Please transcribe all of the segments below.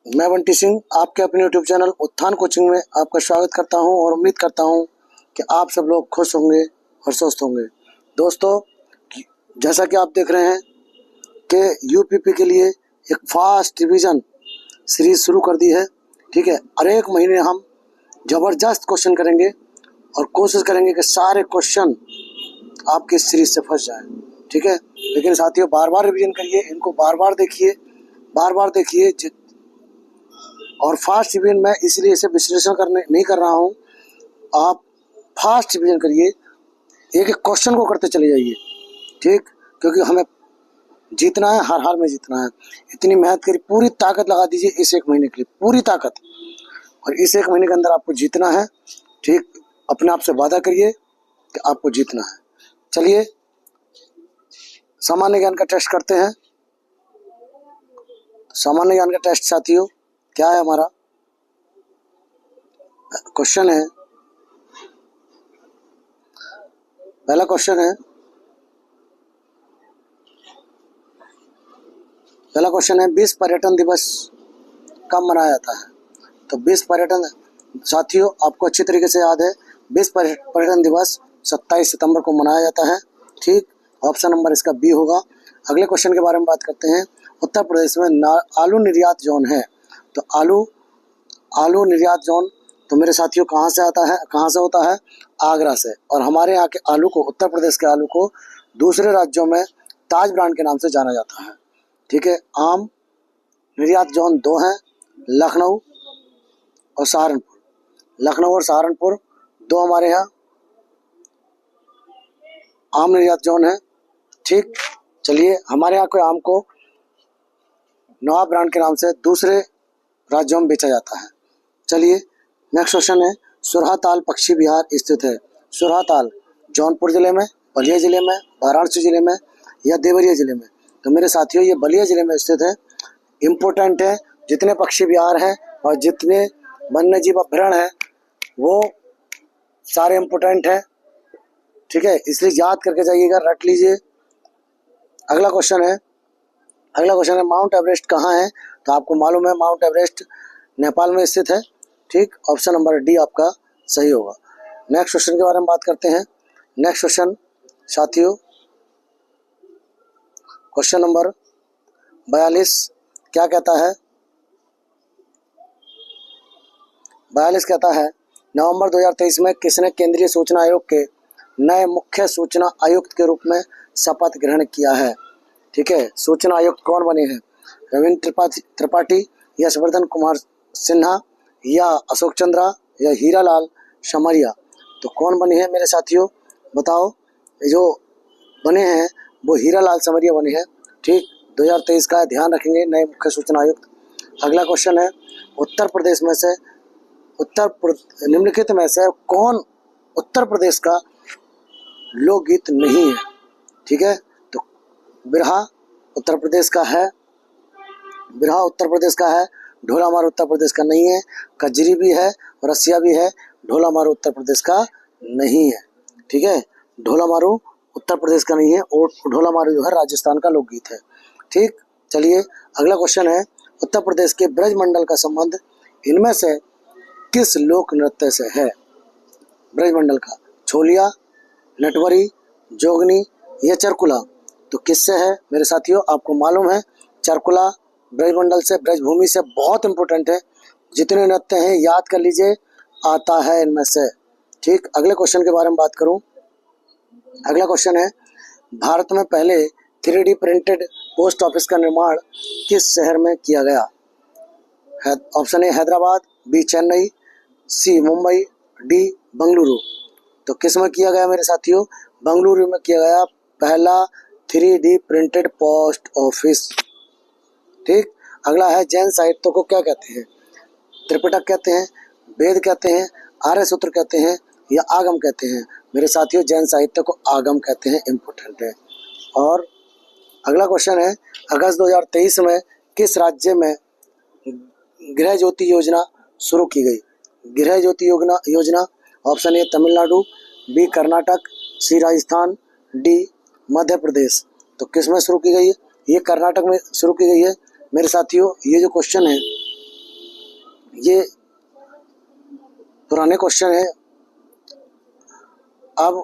मैं बंटी सिंह आपके अपने यूट्यूब चैनल उत्थान कोचिंग में आपका स्वागत करता हूं और उम्मीद करता हूं कि आप सब लोग खुश होंगे और स्वस्थ होंगे। दोस्तों, जैसा कि आप देख रहे हैं कि यूपीपी के लिए एक फास्ट रिवीजन सीरीज शुरू कर दी है। ठीक है, हर एक महीने हम ज़बरदस्त क्वेश्चन करेंगे और कोशिश करेंगे कि सारे क्वेश्चन आपकी इस सीरीज से फंस जाए। ठीक है, लेकिन साथियों बार बार रिवीजन करिए, इनको बार बार देखिए और फास्ट रिवीजन मैं इसलिए इसे विश्लेषण करने नहीं कर रहा हूँ। आप फास्ट रिवीजन करिए, एक एक क्वेश्चन को करते चले जाइए। ठीक, क्योंकि हमें जीतना है, हर हाल में जीतना है। इतनी मेहनत करिए, पूरी ताकत लगा दीजिए इस एक महीने के लिए, पूरी ताकत, और इस एक महीने के अंदर आपको जीतना है। ठीक, अपने आप से वादा करिए कि आपको जीतना है। चलिए सामान्य ज्ञान का टेस्ट करते हैं। सामान्य ज्ञान का टेस्ट साथियों क्या है, हमारा क्वेश्चन है, पहला क्वेश्चन है 20 पर्यटन दिवस कब मनाया जाता है। तो 20 पर्यटन, साथियों आपको अच्छी तरीके से याद है, 20 पर्यटन दिवस 27 सितंबर को मनाया जाता है। ठीक, ऑप्शन नंबर इसका बी होगा। अगले क्वेश्चन के बारे में बात करते हैं। उत्तर प्रदेश में आलू निर्यात जोन है। तो आलू निर्यात जोन तो मेरे साथियों कहाँ से आता है, कहाँ से होता है? आगरा से। और हमारे यहाँ के आलू को, उत्तर प्रदेश के आलू को दूसरे राज्यों में ताज ब्रांड के नाम से जाना जाता है। ठीक है, आम निर्यात जोन 2 हैं, लखनऊ और सहारनपुर। लखनऊ और सहारनपुर 2 हमारे यहाँ आम निर्यात जोन है। ठीक, चलिए हमारे यहाँ के आम को नवाब ब्रांड के नाम से दूसरे राज्यों में बेचा जाता है। चलिए नेक्स्ट क्वेश्चन है, सुरहाताल पक्षी विहार स्थित है। सुरहाताल जौनपुर जिले में, बलिया जिले में, वाराणसी जिले में या देवरिया जिले में? तो मेरे साथियों ये बलिया जिले में स्थित है। इम्पोर्टेंट है, जितने पक्षी विहार हैं और जितने वन्य जीव अभ्यारण्य हैं वो सारे इम्पोर्टेंट हैं। ठीक है, इसलिए याद करके जाइएगा, रट लीजिए। अगला क्वेश्चन है माउंट एवरेस्ट कहाँ है? तो आपको मालूम है माउंट एवरेस्ट नेपाल में स्थित है। ठीक, ऑप्शन नंबर डी आपका सही होगा। नेक्स्ट क्वेश्चन के बारे में बात करते हैं। नेक्स्ट क्वेश्चन साथियों, क्वेश्चन नंबर 42 क्या कहता है? 42 कहता है नवंबर 2023 में किसने केंद्रीय सूचना आयोग के नए मुख्य सूचना आयुक्त के रूप में शपथ ग्रहण किया है? ठीक है, सूचना आयुक्त कौन बने हैं? रविंद्र त्रिपाठी, यशवर्धन कुमार सिन्हा या अशोक चंद्रा या हीरालाल समरिया? तो कौन बने हैं मेरे साथियों, बताओ? जो बने हैं वो हीरालाल समरिया बने हैं। ठीक, 2023 का ध्यान रखेंगे नए मुख्य सूचना आयुक्त। अगला क्वेश्चन है, निम्नलिखित में से कौन उत्तर प्रदेश का लोकगीत नहीं है? ठीक है, तो बिरहा उत्तर प्रदेश का है, ढोला मारू उत्तर प्रदेश का नहीं है, कजरी भी है, रसिया भी है, ढोला मारू उत्तर प्रदेश का नहीं है। ठीक है, ढोला मारू उत्तर प्रदेश का नहीं है और ढोला मारू जो है राजस्थान का लोकगीत है। ठीक, चलिए अगला क्वेश्चन है, उत्तर प्रदेश के ब्रजमंडल का संबंध इनमें से किस लोक नृत्य से है? ब्रजमंडल का छोलिया, नटवरी, जोगनी या चरकुला? तो किससे है मेरे साथियों? आपको मालूम है चरकुला ब्रजमंडल से, ब्रजभूमि से। बहुत इंपॉर्टेंट है, जितने नृत्य हैं याद कर लीजिए, आता है इनमें से। ठीक, अगले क्वेश्चन के बारे में बात करूं। अगला क्वेश्चन है, भारत में पहले 3D प्रिंटेड पोस्ट ऑफिस का निर्माण किस शहर में किया गया? Option A Hyderabad, B Chennai, C Mumbai, D Bengaluru. तो किस में किया गया मेरे साथियों? बंगलुरु में किया गया पहला 3D प्रिंटेड पोस्ट ऑफिस। ठीक, अगला है, जैन साहित्य को क्या कहते हैं? त्रिपिटक कहते हैं, वेद कहते हैं, आर्य सूत्र कहते हैं या आगम कहते हैं? मेरे साथियों जैन साहित्य को आगम कहते हैं, इम्पोर्टेंट है। और अगला क्वेश्चन है, अगस्त 2023 में किस राज्य में गृह ज्योति योजना शुरू की गई? Gruha Jyothi Yojana option A Tamil Nadu, B Karnataka, C Rajasthan, D Madhya Pradesh. तो किस में शुरू की गई है? ये कर्नाटक में शुरू की गई है। मेरे साथियों ये जो क्वेश्चन है ये पुराने क्वेश्चन है, अब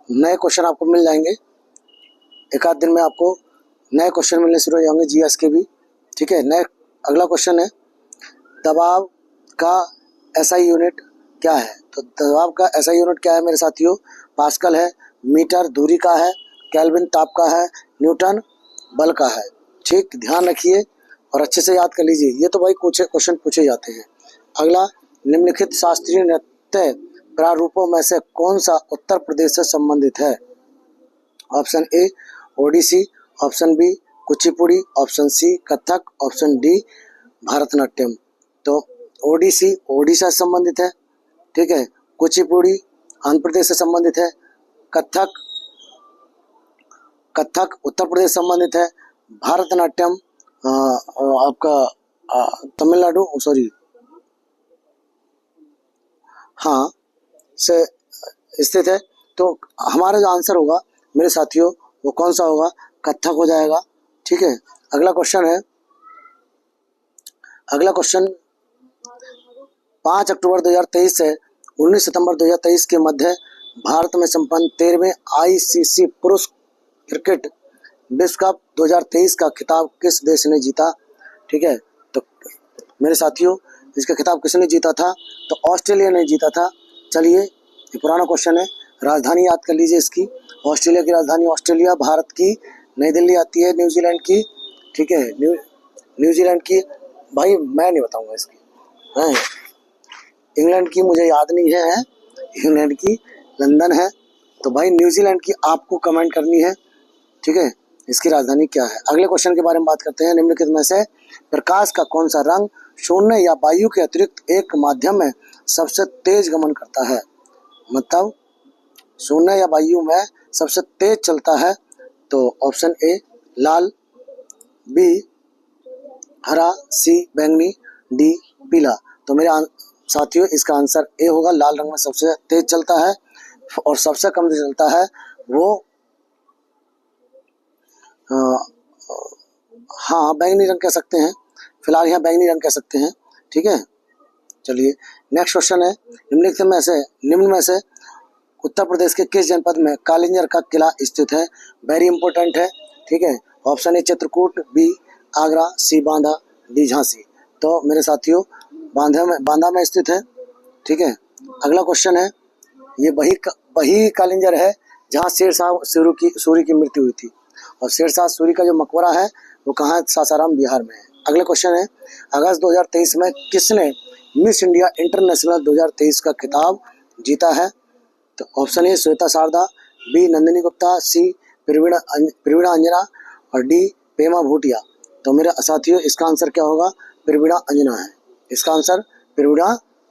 नए क्वेश्चन आपको मिल जाएंगे। एक आध दिन में आपको नए क्वेश्चन मिलने शुरू हो जाएंगे जीएस के भी, ठीक है। नए अगला क्वेश्चन है, दबाव का एसआई यूनिट क्या है? तो दबाव का एसआई यूनिट क्या है मेरे साथियों? पास्कल है, मीटर दूरी का है, केल्विन ताप का है, न्यूटन बल का है। ठीक, ध्यान रखिए और अच्छे से याद कर लीजिए, ये तो भाई कुछ क्वेश्चन पूछे जाते हैं। अगला, निम्नलिखित शास्त्रीय नृत्य प्रारूपों में से कौन सा उत्तर प्रदेश से संबंधित है? Option A Odissi, option B Kuchipudi, option C Kathak, option D Bharatanatyam. तो ओडिसी ओडिशा से संबंधित है, ठीक है। कुचिपुड़ी आंध्र प्रदेश से संबंधित है, कथक उत्तर प्रदेश से संबंधित है, भारतनाट्यम आपका तमिलनाडु हाँ से स्थित है। तो हमारा जो आंसर होगा मेरे साथियों वो कौन सा होगा? कथक हो जाएगा, ठीक है। अगला क्वेश्चन है, अगला क्वेश्चन 5 अक्टूबर 2023 से 19 सितंबर 2023 के मध्य भारत में संपन्न 13वें आईसीसी पुरुष क्रिकेट विश्व कप 2023 का खिताब किस देश ने जीता? ठीक है, तो मेरे साथियों इसका खिताब किसने जीता था? तो ऑस्ट्रेलिया ने जीता था। चलिए, ये पुराना क्वेश्चन है, राजधानी याद कर लीजिए इसकी। ऑस्ट्रेलिया की राजधानी ऑस्ट्रेलिया, भारत की नई दिल्ली आती है, न्यूजीलैंड की, ठीक है, न्यूजीलैंड की भाई मैं नहीं बताऊंगा इसकी, है इंग्लैंड की मुझे याद नहीं है, इंग्लैंड की लंदन है। तो भाई न्यूजीलैंड की आपको कमेंट करनी है, ठीक है, इसकी राजधानी क्या है। अगले क्वेश्चन के बारे में बात करते हैं, निम्नलिखित में से प्रकाश का कौन सा रंग शून्य या वायु के अतिरिक्त एक माध्यम में सबसे तेज गमन करता है? मतलब शून्य या वायु में सबसे तेज चलता है। तो ऑप्शन ए लाल, बी हरा, सी बैंगनी, डी पीला। तो मेरे साथियों इसका आंसर ए होगा, लाल रंग में सबसे तेज चलता है और सबसे कम जो चलता है वो हाँ बैंगनी रंग कह सकते हैं, फिलहाल यहाँ बैंगनी रंग कह सकते हैं, ठीक है। चलिए नेक्स्ट क्वेश्चन है, निम्न में से उत्तर प्रदेश के किस जनपद में कालिंजर का किला स्थित है? वेरी इंपॉर्टेंट है, ठीक है। Option A Chitrakoot, B Agra, C Banda, D Jhansi. तो मेरे साथियों बांदा में स्थित है, ठीक है। अगला क्वेश्चन है, ये वही कालिंजर है जहाँ शेरशाह सूरी की मृत्यु हुई थी, और शेरशाह सूरी का जो मकबरा है वो कहाँ है? सासाराम बिहार में है। अगला क्वेश्चन है, अगस्त 2023 में किसने मिस इंडिया इंटरनेशनल 2023 का खिताब जीता है? तो option A Shweta Sharda, B Nandini Gupta, C Praveena Anjana और डी पेमा भूटिया। तो मेरे साथियों इसका आंसर क्या होगा? प्रवीणा अंजना है, इसका आंसर प्रवीणा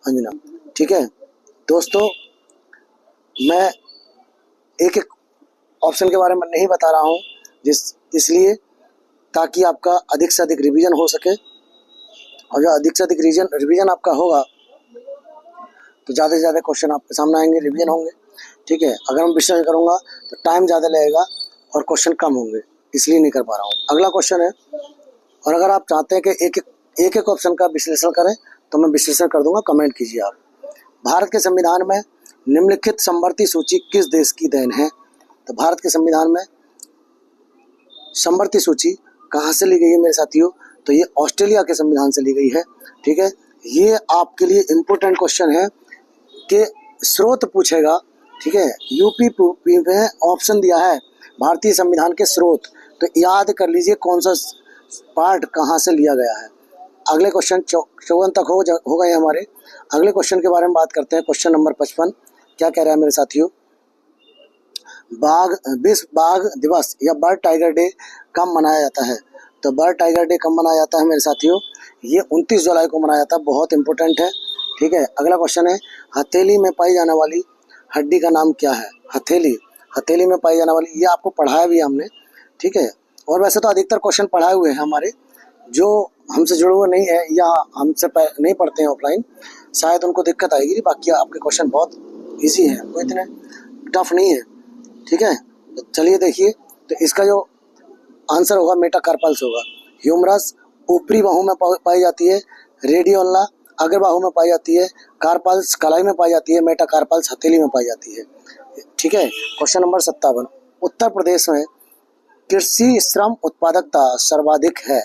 अंजना, ठीक है। दोस्तों मैं एक एक ऑप्शन के बारे में नहीं बता रहा हूँ इसलिए ताकि आपका अधिक से अधिक रिवीजन हो सके, और जो अधिक से अधिक रिवीजन आपका होगा तो ज़्यादा से ज़्यादा क्वेश्चन आपके सामने आएंगे, रिवीजन होंगे, ठीक है। अगर मैं विश्लेषण करूँगा तो टाइम ज़्यादा लगेगा और क्वेश्चन कम होंगे, इसलिए नहीं कर पा रहा हूँ। अगला क्वेश्चन है, और अगर आप चाहते हैं कि एक एक ऑप्शन का विश्लेषण करें तो मैं विश्लेषण कर दूंगा, कमेंट कीजिए आप। भारत के संविधान में निम्नलिखित समवर्ती सूची किस देश की देन है? तो भारत के संविधान में समवर्ती सूची कहाँ से ली गई है मेरे साथियों? तो ये ऑस्ट्रेलिया के संविधान से ली गई है, ठीक है। ये आपके लिए इम्पोर्टेंट क्वेश्चन है कि स्रोत पूछेगा, ठीक है। यूपी में ऑप्शन दिया है भारतीय संविधान के स्रोत, तो याद कर लीजिए कौन सा पार्ट कहाँ से लिया गया है। अगले क्वेश्चन 54 तक हो गए हमारे। अगले क्वेश्चन के बारे में बात करते हैं, क्वेश्चन नंबर 55 क्या कह रहा है मेरे साथियों? विश्व बाघ दिवस या बर्ड टाइगर डे कब मनाया जाता है? तो बर्ड टाइगर डे कब मनाया जाता है मेरे साथियों? ये 29 जुलाई को मनाया जाता है, बहुत इंपॉर्टेंट है, ठीक है। अगला क्वेश्चन है, हथेली में पाई जाने वाली हड्डी का नाम क्या है? हथेली में पाई जाने वाली, ये आपको पढ़ाया भी हमने, ठीक है। और वैसे तो अधिकतर क्वेश्चन पढ़ाए हुए हैं हमारे, जो हमसे जुड़े हुए नहीं है या हमसे नहीं पढ़ते हैं ऑफलाइन, शायद उनको दिक्कत आएगी। बाकी आपके क्वेश्चन बहुत ईजी है, कोई इतने टफ नहीं है, ठीक है। तो चलिए देखिए, तो इसका जो आंसर होगा मेटाकार्पल्स होगा। ह्यूमरस ऊपरी बाहू में पाई जाती है, रेडियोला अग्रबाहु में पाई जाती है, कार्पाल्स कलाई में पाई जाती है, मेटाकार्पाल्स हथेली में पाई जाती है। ठीक है। क्वेश्चन नंबर 57, उत्तर प्रदेश में कृषि श्रम उत्पादकता सर्वाधिक है।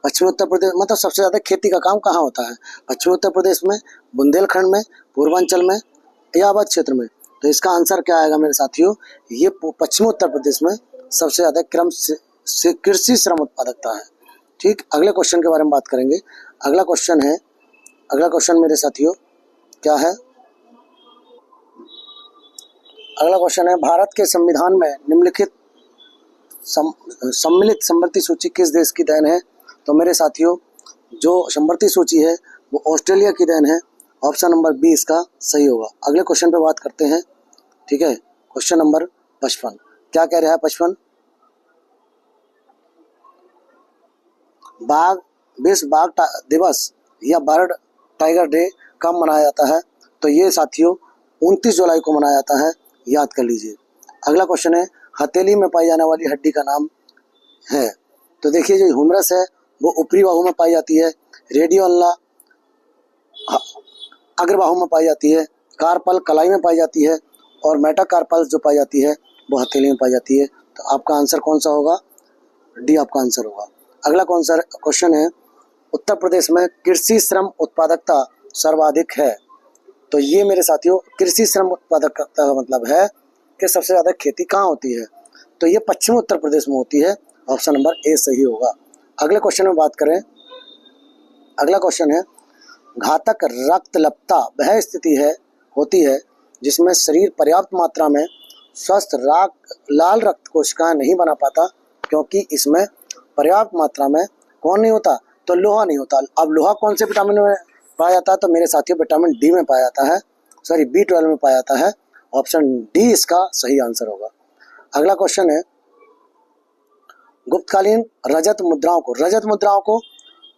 पश्चिमी उत्तर प्रदेश मतलब सबसे ज्यादा खेती का काम कहाँ होता है? पश्चिमी उत्तर प्रदेश में, बुंदेलखंड में, पूर्वांचल में या अवध क्षेत्र में? तो इसका आंसर क्या आएगा मेरे साथियों? ये पश्चिमी उत्तर प्रदेश में सबसे ज्यादा क्रम से कृषि श्रम उत्पादकता है। ठीक। अगले क्वेश्चन के बारे में बात करेंगे। अगला क्वेश्चन मेरे साथियों क्या है? अगला क्वेश्चन है, भारत के संविधान में निम्नलिखित सम्मिलित समवर्ती सूची किस देश की देन है? तो मेरे साथियों जो समवर्ती सूची है वो ऑस्ट्रेलिया की देन है। ऑप्शन नंबर बी इसका सही होगा। अगले क्वेश्चन पे बात करते हैं। ठीक है। क्वेश्चन नंबर 55 क्या कह रहा है? 55 विश्व बाघ दिवस या बर्ड टाइगर डे कब मनाया जाता है? तो ये साथियों 29 जुलाई को मनाया जाता है, याद कर लीजिए। अगला क्वेश्चन है, हथेली में पाई जाने वाली हड्डी का नाम है? तो देखिए जो ह्यूमरस है वो ऊपरी बाहु में पाई जाती है, रेडियोला अग्रबाहु में पाई जाती है, कार्पल कलाई में पाई जाती है और मेटाकार्पल जो पाई जाती है वो हथेली में पाई जाती है। तो आपका आंसर कौन सा होगा? डी आपका आंसर होगा। अगला क्वेश्चन है, उत्तर प्रदेश में कृषि श्रम उत्पादकता सर्वाधिक है। तो ये मेरे साथियों कृषि श्रम उत्पादकता का मतलब है कि सबसे ज्यादा खेती कहाँ होती है? तो ये पश्चिमी उत्तर प्रदेश में होती है। ऑप्शन नंबर ए सही होगा। अगले क्वेश्चन में बात करें। अगला क्वेश्चन है, घातक रक्तलप्ता वह स्थिति होती है जिसमें शरीर पर्याप्त मात्रा में स्वस्थ लाल रक्त कोशिकाएं नहीं बना पाता, क्योंकि इसमें पर्याप्त मात्रा में कौन नहीं होता? तो लोहा नहीं होता। अब लोहा कौन से विटामिन में पाया जाता है? तो मेरे साथियों विटामिन डी में पाया जाता है, सॉरी B12 में पाया जाता है। ऑप्शन डी इसका सही आंसर होगा। अगला क्वेश्चन है, गुप्तकालीन रजत मुद्राओं को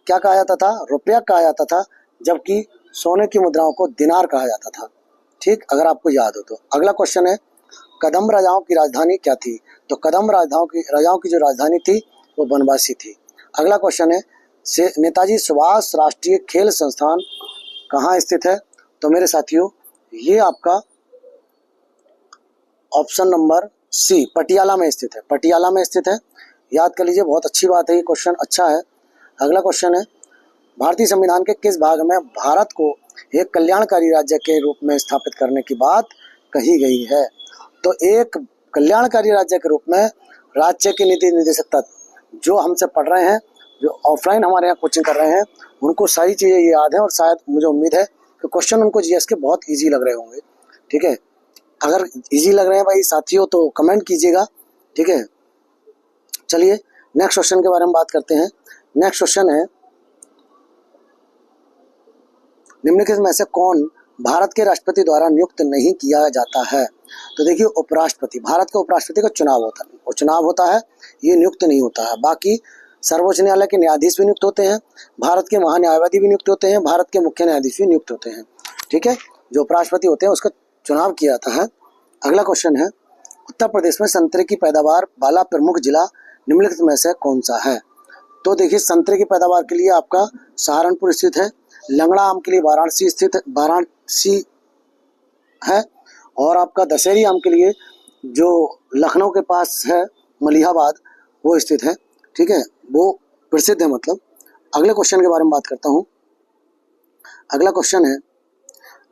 क्या कहा जाता था? रुपया कहा जाता था, जबकि सोने की मुद्राओं को दिनार कहा जाता था। ठीक, अगर आपको याद हो तो। अगला क्वेश्चन है, कदम राजाओं की राजधानी क्या थी? तो कदम राजाओं की जो राजधानी थी वो बनवासी थी। अगला क्वेश्चन है, नेताजी सुभाष राष्ट्रीय खेल संस्थान कहाँ स्थित है? तो मेरे साथियों ये आपका ऑप्शन नंबर सी पटियाला में स्थित है। पटियाला में स्थित है, याद कर लीजिए, बहुत अच्छी बात है, ये क्वेश्चन अच्छा है। अगला क्वेश्चन है, भारतीय संविधान के किस भाग में भारत को एक कल्याणकारी राज्य के रूप में स्थापित करने की बात कही गई है? तो एक कल्याणकारी राज्य के रूप में राज्य के नीति निर्देशक तत्व जो हमसे पढ़ रहे हैं, जो ऑफलाइन हमारे यहाँ कोचिंग कर रहे हैं, उनको सारी चीज़ें ये याद है और शायद मुझे उम्मीद है कि क्वेश्चन उनको जीएस के बहुत इजी लग रहे होंगे। ठीक है, अगर इजी लग रहे हैं भाई साथियों तो कमेंट कीजिएगा। ठीक है, चलिए नेक्स्ट क्वेश्चन के बारे में बात करते हैं। नेक्स्ट क्वेश्चन है, निम्नलिखित में से कौन भारत के राष्ट्रपति द्वारा नियुक्त नहीं किया जाता है? तो देखिए उपराष्ट्रपति, भारत के उपराष्ट्रपति का चुनाव होता है, ये नियुक्त नहीं होता है। बाकी सर्वोच्च न्यायालय के न्यायाधीश भी नियुक्त होते हैं, भारत के महान्यायवादी भी नियुक्त होते हैं, भारत के मुख्य न्यायाधीश भी नियुक्त होते हैं। ठीक है, जो उपराष्ट्रपति होते हैं उसका चुनाव किया जाता है। अगला क्वेश्चन है, उत्तर प्रदेश में संतरे की पैदावार वाला प्रमुख जिला निम्नलिखित में से कौन सा है? तो देखिए संतरे की पैदावार के लिए आपका सहारनपुर स्थित है, लंगड़ा आम के लिए वाराणसी है, और आपका दशहरी आम के लिए जो लखनऊ के पास है मलिहाबाद वो स्थित है। ठीक है, वो प्रसिद्ध है मतलब। अगले क्वेश्चन के बारे में बात करता हूँ। अगला क्वेश्चन है,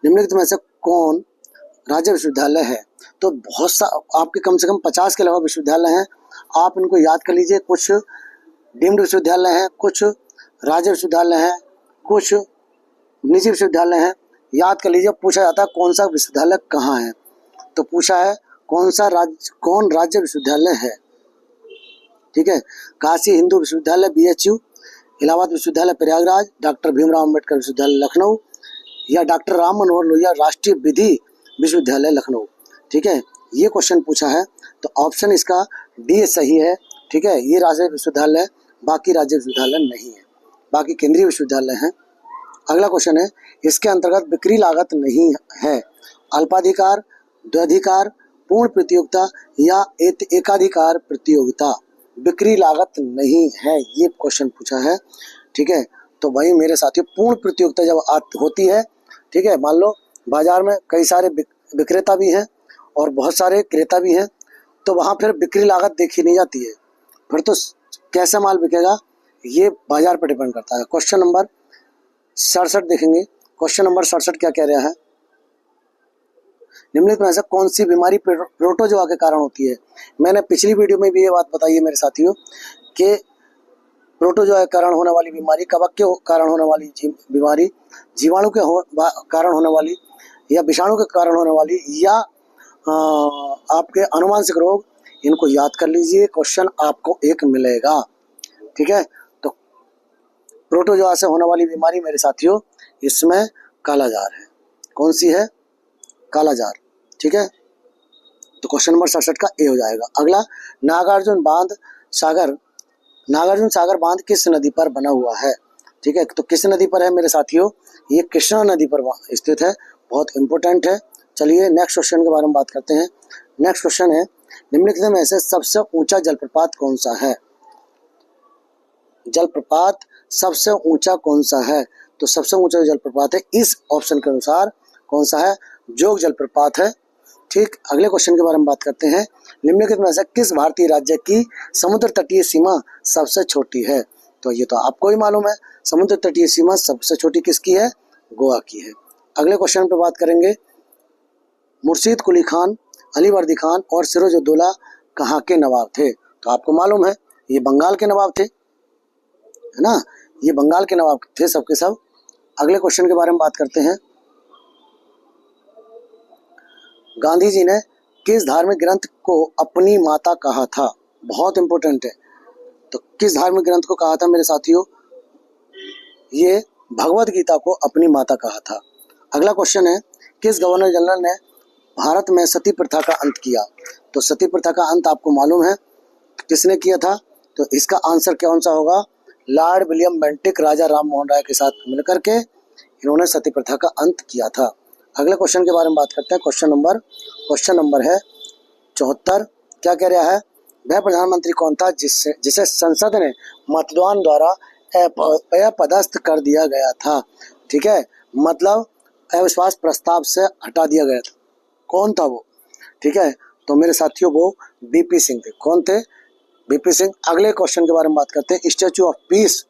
निम्नलिखित में से कौन राज्य विश्वविद्यालय है? तो बहुत सा आपके कम से कम 50 के अलावा विश्वविद्यालय हैं, आप इनको याद कर लीजिए। कुछ डीम्ड विश्वविद्यालय हैं, कुछ राज्य विश्वविद्यालय हैं, कुछ निजी विश्वविद्यालय हैं। याद कर लीजिए, पूछा जाता है कौन सा विश्वविद्यालय कहाँ है, तो पूछा है कौन राज्य विश्वविद्यालय है। ठीक है, काशी हिंदू विश्वविद्यालय BHU, इलाहाबाद विश्वविद्यालय प्रयागराज, डॉक्टर भीमराव अंबेडकर विश्वविद्यालय लखनऊ, या डॉक्टर राम मनोहर लोहिया राष्ट्रीय विधि विश्वविद्यालय लखनऊ। ठीक है, ये क्वेश्चन पूछा है, तो ऑप्शन इसका डी सही है। ठीक है, ये राज्य विश्वविद्यालय, बाकी राज्य विश्वविद्यालय नहीं है, बाकी केंद्रीय विश्वविद्यालय हैं। अगला क्वेश्चन है, इसके अंतर्गत बिक्री लागत नहीं है, अल्पाधिकार, द्वैधिकार, पूर्ण प्रतियोगिता या एकाधिकार प्रतियोगिता। बिक्री लागत नहीं है, ये क्वेश्चन पूछा है। ठीक है, तो वही मेरे साथियों पूर्ण प्रतियोगिता जब होती है, ठीक है, मान लो बाजार में कई सारे विक्रेता भी हैं और बहुत सारे क्रेता भी हैं, तो वहाँ फिर बिक्री लागत देखी नहीं जाती है, फिर तो कैसे माल बिकेगा ये बाजार पर डिपेंड करता है। क्वेश्चन नंबर 67 देखेंगे। क्वेश्चन नंबर 67 क्या कह रहा है, निम्नलिखित में से कौन सी बीमारी प्रोटोजोआ के कारण होती है। मैंने पिछली वीडियो में भी ये बात बताई है मेरे साथियों कि प्रोटोजोआ के कारण होने वाली बीमारी, कवक के कारण होने वाली बीमारी, जीवाणु के कारण होने वाली, या विषाणु के कारण होने वाली, या आपके अनुवांशिक रोग, इनको याद कर लीजिए, क्वेश्चन आपको एक मिलेगा। ठीक है, तो प्रोटोजोआ से होने वाली बीमारी मेरे साथियों इसमें कालाजार है। कौन सी है? कालाजार। ठीक है, तो क्वेश्चन नंबर 67 का ए हो जाएगा। अगला, नागार्जुन सागर बांध किस नदी पर बना हुआ है? ठीक है, तो किस नदी पर है मेरे साथियों? ये कृष्णा नदी पर स्थित है, बहुत इंपॉर्टेंट है। चलिए नेक्स्ट क्वेश्चन के बारे में बात करते हैं। नेक्स्ट क्वेश्चन है, निम्नलिखित में से सबसे ऊंचा जलप्रपात कौन सा है? जलप्रपात सबसे ऊंचा कौन सा है? तो सबसे ऊंचा जलप्रपात है इस ऑप्शन के अनुसार कौन सा है? जोग जलप्रपात है। ठीक, अगले क्वेश्चन के बारे में बात करते हैं। निम्नलिखित में से किस भारतीय राज्य की समुद्र तटीय सीमा सबसे छोटी है? तो ये तो आपको ही मालूम है, समुद्र तटीय सीमा सबसे छोटी किसकी है? गोवा की है। अगले क्वेश्चन पे बात करेंगे, मुर्शीद कुली खान, अली वर्दी खान और सिराजुद्दौला कहाँ के नवाब थे? तो आपको मालूम है ये बंगाल के नवाब थे, है ना, ये बंगाल के नवाब थे सबके सब। अगले क्वेश्चन के बारे में बात करते हैं, गांधी जी ने किस धार्मिक ग्रंथ को अपनी माता कहा था? बहुत इंपॉर्टेंट है, तो किस धार्मिक ग्रंथ को कहा था मेरे साथियों? ये भगवत गीता को अपनी माता कहा था। अगला क्वेश्चन है, किस गवर्नर जनरल ने भारत में सती प्रथा का अंत किया? तो सती प्रथा का अंत आपको मालूम है किसने किया था? तो इसका आंसर कौन सा होगा? लॉर्ड विलियम बेंटिक राजा राम मोहन राय के साथ मिलकर के इन्होंने सती प्रथा का अंत किया था। अगले क्वेश्चन के बारे में बात करते हैं। क्वेश्चन नंबर है 74। क्या कह रहा है? वह प्रधानमंत्री कौन था जिसे संसद ने मतदान द्वारा अपदस्थ कर दिया गया था? ठीक है, मतलब अविश्वास प्रस्ताव से हटा दिया गया था। कौन था वो? ठीक है, तो मेरे साथियों वो बीपी सिंह थे। कौन थे? बीपी सिंह। अगले क्वेश्चन के बारे में बात करते हैं, स्टैचू ऑफ पीस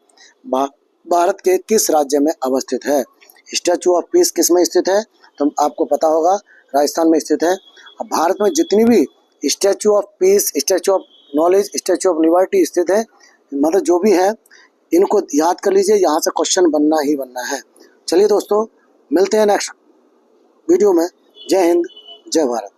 भारत के किस राज्य में अवस्थित है? स्टैचू ऑफ पीस किस में स्थित है? तो आपको पता होगा राजस्थान में स्थित है। अब भारत में जितनी भी statue of peace, statue of knowledge, statue of liberty स्थित है, मतलब जो भी है इनको याद कर लीजिए, यहाँ से क्वेश्चन बनना ही बनना है। चलिए दोस्तों, मिलते हैं नेक्स्ट वीडियो में। जय हिंद, जय भारत।